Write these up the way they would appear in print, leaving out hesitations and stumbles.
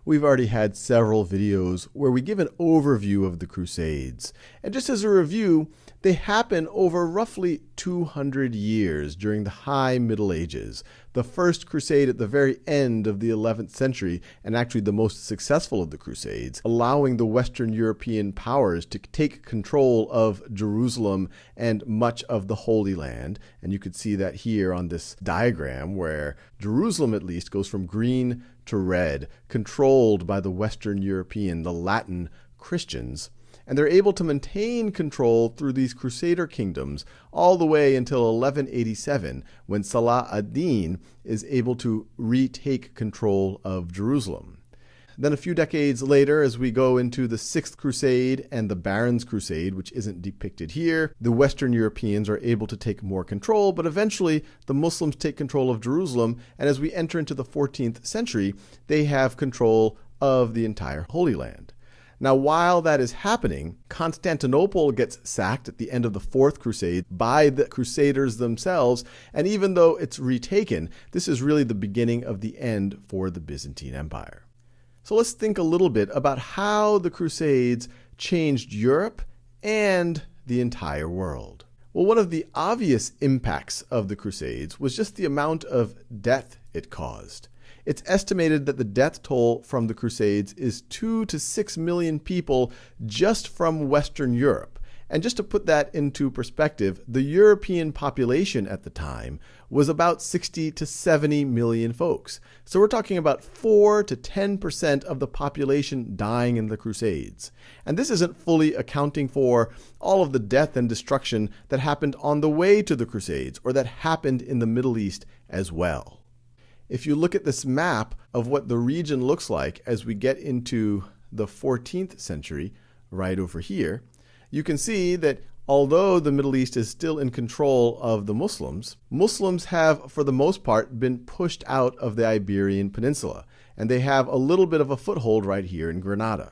we've already had several videos where we give an overview of the Crusades. And just as a review, they happen over roughly 200 years during the High Middle Ages. The first crusade at the very end of the 11th century, and actually the most successful of the Crusades, allowing the Western European powers to take control of Jerusalem and much of the Holy Land. And you could see that here on this diagram, where Jerusalem at least goes from green to red, controlled by the Western European, the Latin Christians. And they're able to maintain control through these Crusader kingdoms all the way until 1187, when Salah ad-Din is able to retake control of Jerusalem. Then a few decades later, as we go into the Sixth Crusade and the Barons' Crusade, which isn't depicted here, the Western Europeans are able to take more control, but eventually the Muslims take control of Jerusalem, and as we enter into the 14th century, they have control of the entire Holy Land. Now, while that is happening, Constantinople gets sacked at the end of the Fourth Crusade by the Crusaders themselves, and even though it's retaken, this is really the beginning of the end for the Byzantine Empire. So let's think a little bit about how the Crusades changed Europe and the entire world. Well, one of the obvious impacts of the Crusades was just the amount of death it caused. It's estimated that the death toll from the Crusades is 2 to 6 million people just from Western Europe. And just to put that into perspective, the European population at the time was about 60 to 70 million folks. So we're talking about 4 to 10% of the population dying in the Crusades. And this isn't fully accounting for all of the death and destruction that happened on the way to the Crusades, or that happened in the Middle East as well. If you look at this map of what the region looks like as we get into the 14th century, right over here, you can see that although the Middle East is still in control of the Muslims, Muslims have, for the most part, been pushed out of the Iberian Peninsula, and they have a little bit of a foothold right here in Granada.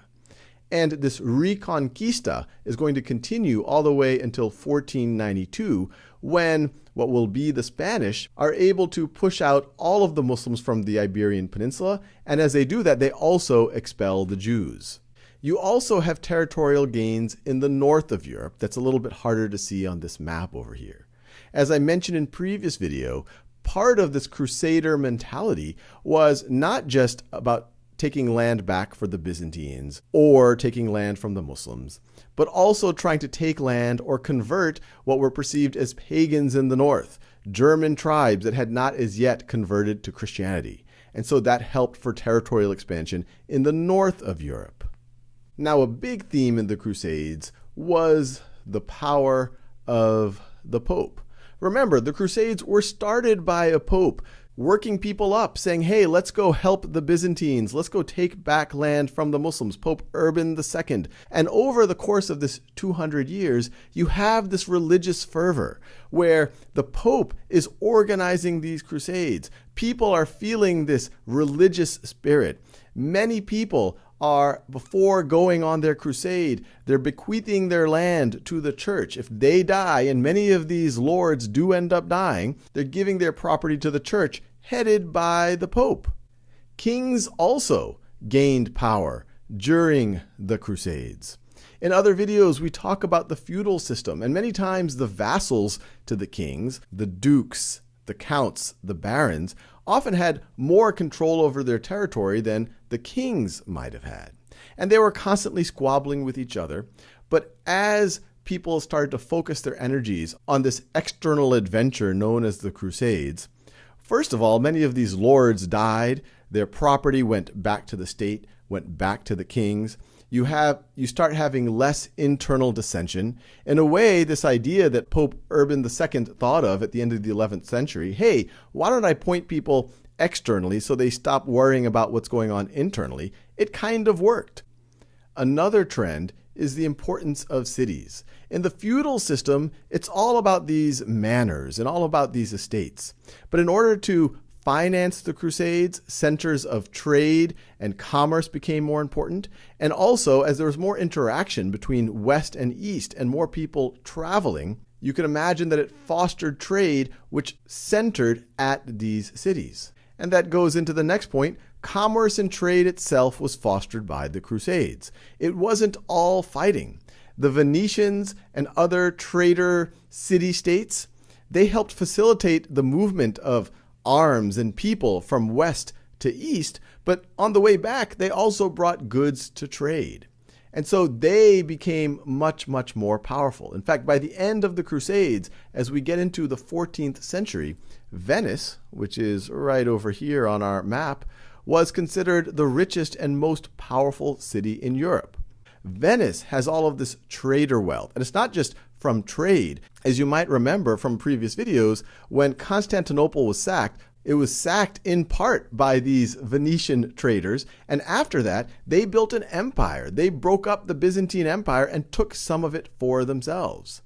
And this Reconquista is going to continue all the way until 1492, when what will be the Spanish are able to push out all of the Muslims from the Iberian Peninsula, and as they do that, they also expel the Jews. You also have territorial gains in the north of Europe. That's a little bit harder to see on this map over here. As I mentioned in previous video, part of this Crusader mentality was not just about taking land back for the Byzantines or taking land from the Muslims, but also trying to take land or convert what were perceived as pagans in the north, German tribes that had not as yet converted to Christianity. And so that helped for territorial expansion in the north of Europe. Now, a big theme in the Crusades was the power of the Pope. Remember, the Crusades were started by a Pope working people up, saying, hey, let's go help the Byzantines. Let's go take back land from the Muslims, Pope Urban II. And over the course of this 200 years, you have this religious fervor where the Pope is organizing these crusades. People are feeling this religious spirit. Many people are, before going on their crusade, they're bequeathing their land to the church. If they die, and many of these lords do end up dying, they're giving their property to the church, headed by the Pope. Kings also gained power during the Crusades. In other videos, we talk about the feudal system, and many times the vassals to the kings, the dukes, the counts, the barons, often had more control over their territory than the kings might have had. And they were constantly squabbling with each other. But as people started to focus their energies on this external adventure known as the Crusades, first of all, many of these lords died. Their property went back to the state, went back to the kings. You start having less internal dissension. In a way, this idea that Pope Urban II thought of at the end of the 11th century, hey, why don't I point people externally so they stop worrying about what's going on internally, it kind of worked. Another trend is the importance of cities. In the feudal system, it's all about these manors and all about these estates. But in order to finance the Crusades, centers of trade and commerce became more important. And also, as there was more interaction between West and East and more people traveling, you can imagine that it fostered trade which centered at these cities. And that goes into the next point. commerce and trade itself was fostered by the Crusades. It wasn't all fighting. The Venetians and other trader city-states, they helped facilitate the movement of arms and people from west to east, but on the way back, they also brought goods to trade. And so they became much, much more powerful. In fact, by the end of the Crusades, as we get into the 14th century, Venice, which is right over here on our map, was considered the richest and most powerful city in Europe. Venice has all of this trader wealth, and it's not just from trade. As you might remember from previous videos, when Constantinople was sacked, it was sacked in part by these Venetian traders, and after that, they built an empire. They broke up the Byzantine Empire and took some of it for themselves.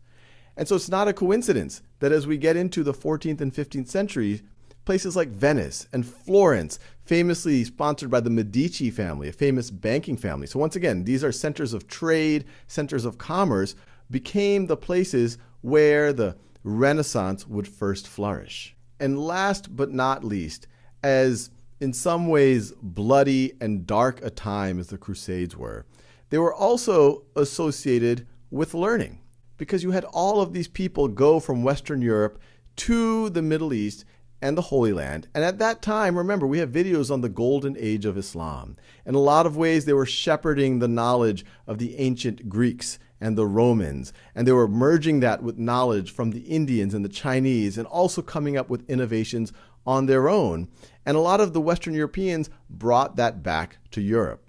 And so it's not a coincidence that as we get into the 14th and 15th centuries, places like Venice and Florence, famously sponsored by the Medici family, a famous banking family. So once again, these are centers of trade, centers of commerce, became the places where the Renaissance would first flourish. And last but not least, as in some ways bloody and dark a time as the Crusades were, they were also associated with learning, because you had all of these people go from Western Europe to the Middle East and the Holy Land. And at that time, remember, we have videos on the golden age of Islam. In a lot of ways, they were shepherding the knowledge of the ancient Greeks and the Romans, and they were merging that with knowledge from the Indians and the Chinese, and also coming up with innovations on their own. And a lot of the Western Europeans brought that back to Europe.